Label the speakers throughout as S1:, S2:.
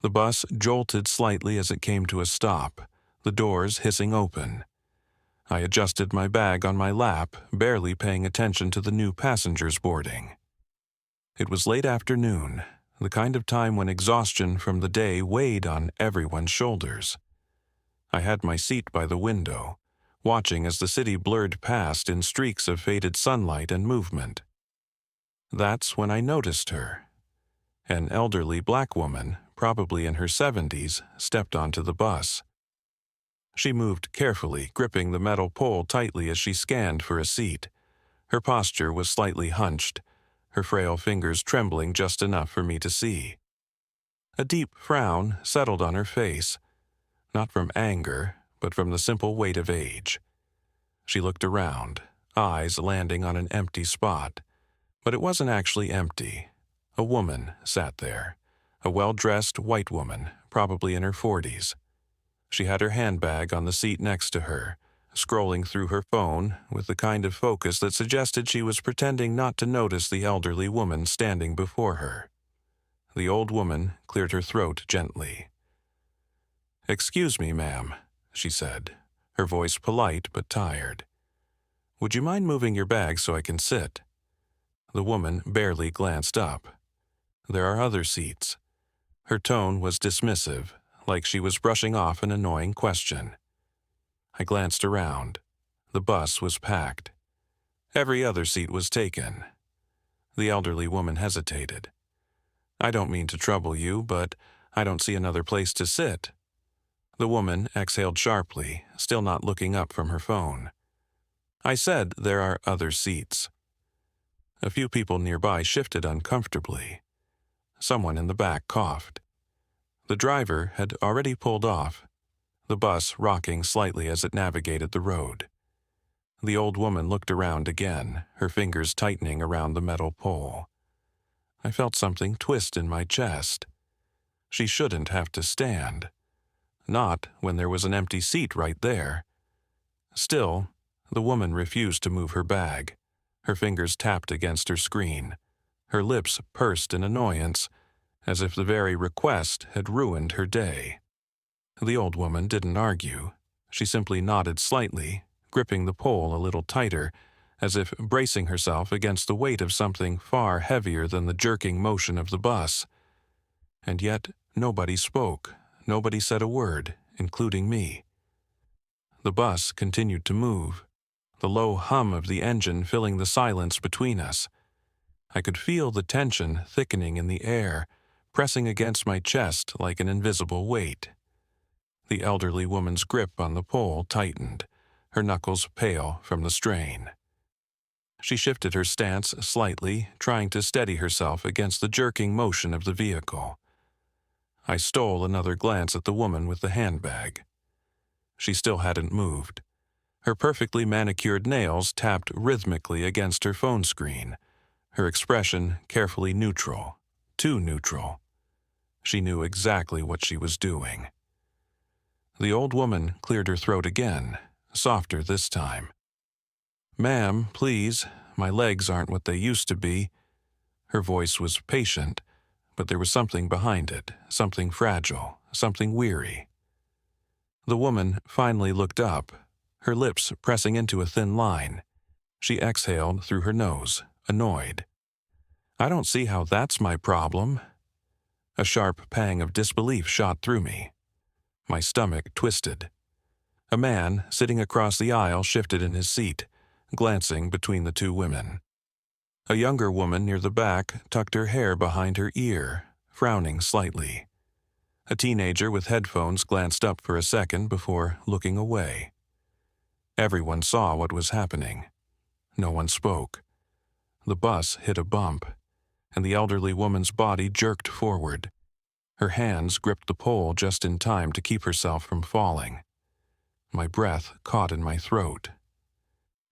S1: The bus jolted slightly as it came to a stop, the doors hissing open. I adjusted my bag on my lap, barely paying attention to the new passengers boarding. It was late afternoon, the kind of time when exhaustion from the day weighed on everyone's shoulders. I had my seat by the window, watching as the city blurred past in streaks of faded sunlight and movement. That's when I noticed her. An elderly black woman, probably in her 70s, stepped onto the bus. She moved carefully, gripping the metal pole tightly as she scanned for a seat. Her posture was slightly hunched, her frail fingers trembling just enough for me to see. A deep frown settled on her face, not from anger, but from the simple weight of age. She looked around, eyes landing on an empty spot. But it wasn't actually empty. A woman sat there, a well-dressed white woman, probably in her 40s. She had her handbag on the seat next to her, scrolling through her phone with the kind of focus that suggested she was pretending not to notice the elderly woman standing before her. The old woman cleared her throat gently. "Excuse me, ma'am," she said, her voice polite but tired. "Would you mind moving your bag so I can sit?" The woman barely glanced up. "There are other seats." Her tone was dismissive, like she was brushing off an annoying question. I glanced around. The bus was packed. Every other seat was taken. The elderly woman hesitated. "I don't mean to trouble you, but I don't see another place to sit." The woman exhaled sharply, still not looking up from her phone. "I said there are other seats." A few people nearby shifted uncomfortably. Someone in the back coughed. The driver had already pulled off, the bus rocking slightly as it navigated the road. The old woman looked around again, her fingers tightening around the metal pole. I felt something twist in my chest. She shouldn't have to stand. Not when there was an empty seat right there. Still, the woman refused to move her bag. Her fingers tapped against her screen. Her lips pursed in annoyance, as if the very request had ruined her day. The old woman didn't argue. She simply nodded slightly, gripping the pole a little tighter, as if bracing herself against the weight of something far heavier than the jerking motion of the bus. And yet nobody spoke, nobody said a word, including me. The bus continued to move, the low hum of the engine filling the silence between us. I could feel the tension thickening in the air, pressing against my chest like an invisible weight. The elderly woman's grip on the pole tightened, her knuckles pale from the strain. She shifted her stance slightly, trying to steady herself against the jerking motion of the vehicle. I stole another glance at the woman with the handbag. She still hadn't moved. Her perfectly manicured nails tapped rhythmically against her phone screen, her expression carefully neutral, too neutral. She knew exactly what she was doing. The old woman cleared her throat again, softer this time. "Ma'am, please, my legs aren't what they used to be." Her voice was patient, but there was something behind it, something fragile, something weary. The woman finally looked up, her lips pressing into a thin line. She exhaled through her nose, annoyed. "I don't see how that's my problem." A sharp pang of disbelief shot through me. My stomach twisted. A man sitting across the aisle shifted in his seat, glancing between the two women. A younger woman near the back tucked her hair behind her ear, frowning slightly. A teenager with headphones glanced up for a second before looking away. Everyone saw what was happening. No one spoke. The bus hit a bump, and the elderly woman's body jerked forward. Her hands gripped the pole just in time to keep herself from falling. My breath caught in my throat.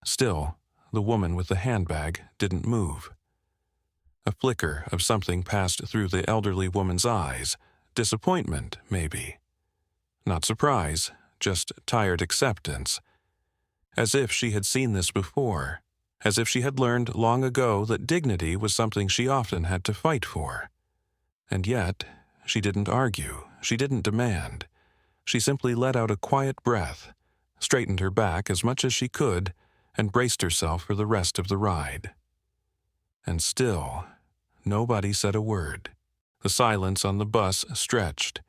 S1: Still, the woman with the handbag didn't move. A flicker of something passed through the elderly woman's eyes. Disappointment, maybe. Not surprise, just tired acceptance. As if she had seen this before. As if she had learned long ago that dignity was something she often had to fight for. And yet, She didn't argue. She didn't demand. She simply let out a quiet breath, straightened her back as much as she could, and braced herself for the rest of the ride. And still, nobody said a word. The silence on the bus stretched,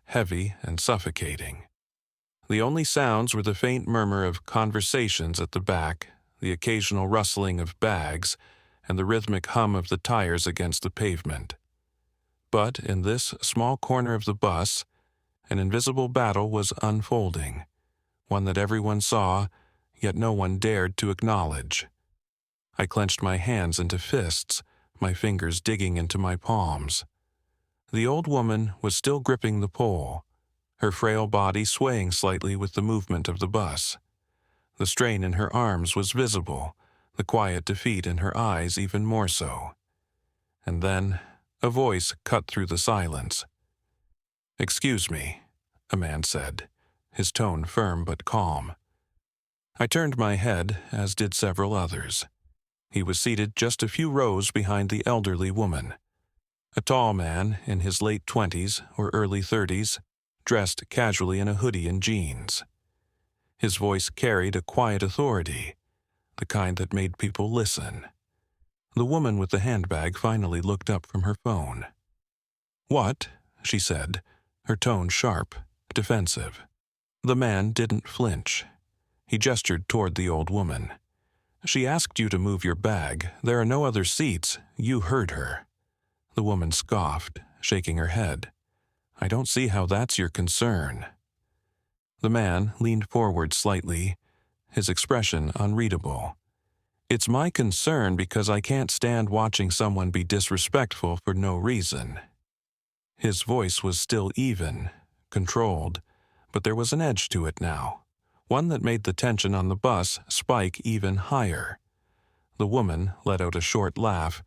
S1: heavy and suffocating. The only sounds were the faint murmur of conversations at the back, the occasional rustling of bags, and the rhythmic hum of the tires against the pavement. But in this small corner of the bus, an invisible battle was unfolding, one that everyone saw, yet no one dared to acknowledge. I clenched my hands into fists, my fingers digging into my palms. The old woman was still gripping the pole, her frail body swaying slightly with the movement of the bus. The strain in her arms was visible, the quiet defeat in her eyes even more so. And then a voice cut through the silence. "Excuse me," a man said, his tone firm but calm. I turned my head, as did several others. He was seated just a few rows behind the elderly woman. A tall man in his late 20s or early 30s, dressed casually in a hoodie and jeans. His voice carried a quiet authority, the kind that made people listen. The woman with the handbag finally looked up from her phone. "What?" she said, her tone sharp, defensive. The man didn't flinch. He gestured toward the old woman. "She asked you to move your bag. There are no other seats. You heard her." The woman scoffed, shaking her head. "I don't see how that's your concern." The man leaned forward slightly, his expression unreadable. "It's my concern because I can't stand watching someone be disrespectful for no reason." His voice was still even, controlled, but there was an edge to it now, one that made the tension on the bus spike even higher. The woman let out a short laugh,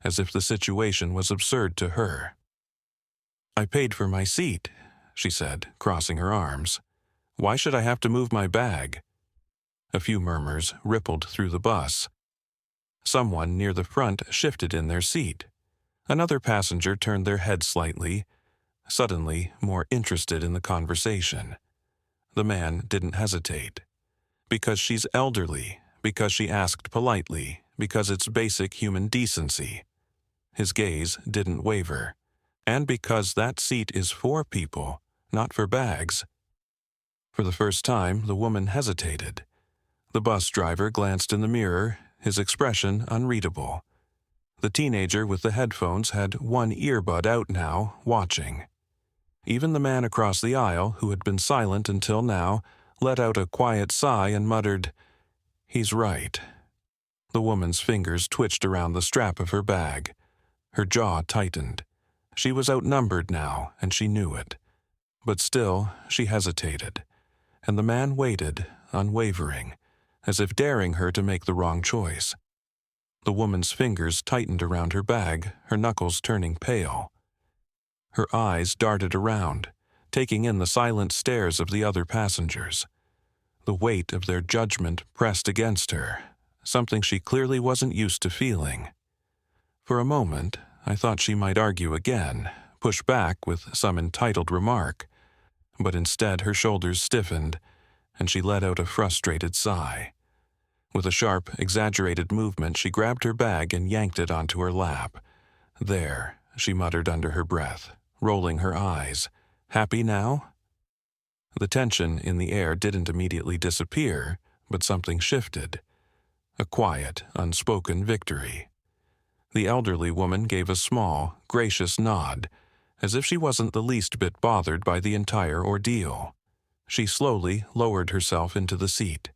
S1: as if the situation was absurd to her. "I paid for my seat," she said, crossing her arms. "Why should I have to move my bag?" A few murmurs rippled through the bus. Someone near the front shifted in their seat. Another passenger turned their head slightly, suddenly more interested in the conversation. The man didn't hesitate. Because she's elderly, because she asked politely, because it's basic human decency. His gaze didn't waver. And because that seat is for people, not for bags. For the first time, the woman hesitated. The bus driver glanced in the mirror, his expression unreadable. The teenager with the headphones had one earbud out now, watching. Even the man across the aisle, who had been silent until now, let out a quiet sigh and muttered, "He's right." The woman's fingers twitched around the strap of her bag. Her jaw tightened. She was outnumbered now, and she knew it. But still, she hesitated. And the man waited, unwavering, as if daring her to make the wrong choice. The woman's fingers tightened around her bag, her knuckles turning pale. Her eyes darted around, taking in the silent stares of the other passengers. The weight of their judgment pressed against her, something she clearly wasn't used to feeling. For a moment, I thought she might argue again, push back with some entitled remark, but instead her shoulders stiffened, and she let out a frustrated sigh. With a sharp, exaggerated movement, she grabbed her bag and yanked it onto her lap. "There," she muttered under her breath, rolling her eyes. "Happy now?" The tension in the air didn't immediately disappear, but something shifted. A quiet, unspoken victory. The elderly woman gave a small, gracious nod, as if she wasn't the least bit bothered by the entire ordeal. She slowly lowered herself into the seat,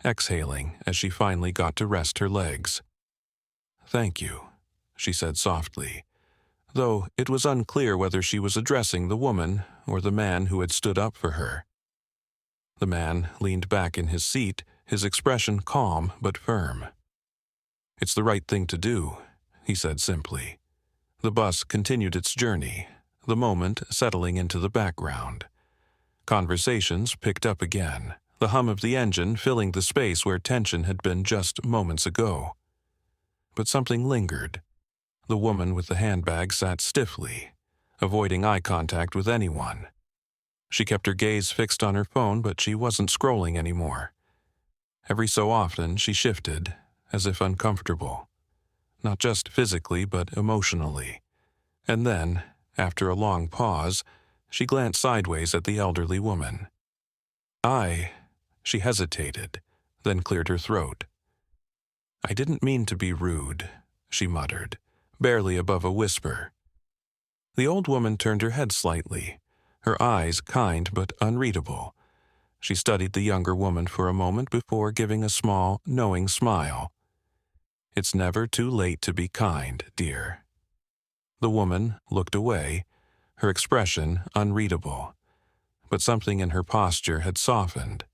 S1: exhaling as she finally got to rest her legs. "Thank you," she said softly, though it was unclear whether she was addressing the woman or the man who had stood up for her. The man leaned back in his seat, his expression calm but firm. "It's the right thing to do," he said simply. The bus continued its journey, the moment settling into the background. Conversations picked up again, the hum of the engine filling the space where tension had been just moments ago. But something lingered. The woman with the handbag sat stiffly, avoiding eye contact with anyone. She kept her gaze fixed on her phone, but she wasn't scrolling anymore. Every so often, she shifted, as if uncomfortable. Not just physically, but emotionally. And then, after a long pause, she glanced sideways at the elderly woman. She hesitated, then cleared her throat. "I didn't mean to be rude," she muttered, barely above a whisper. The old woman turned her head slightly, her eyes kind but unreadable. She studied the younger woman for a moment before giving a small, knowing smile. "It's never too late to be kind, dear." The woman looked away, her expression unreadable. But something in her posture had softened.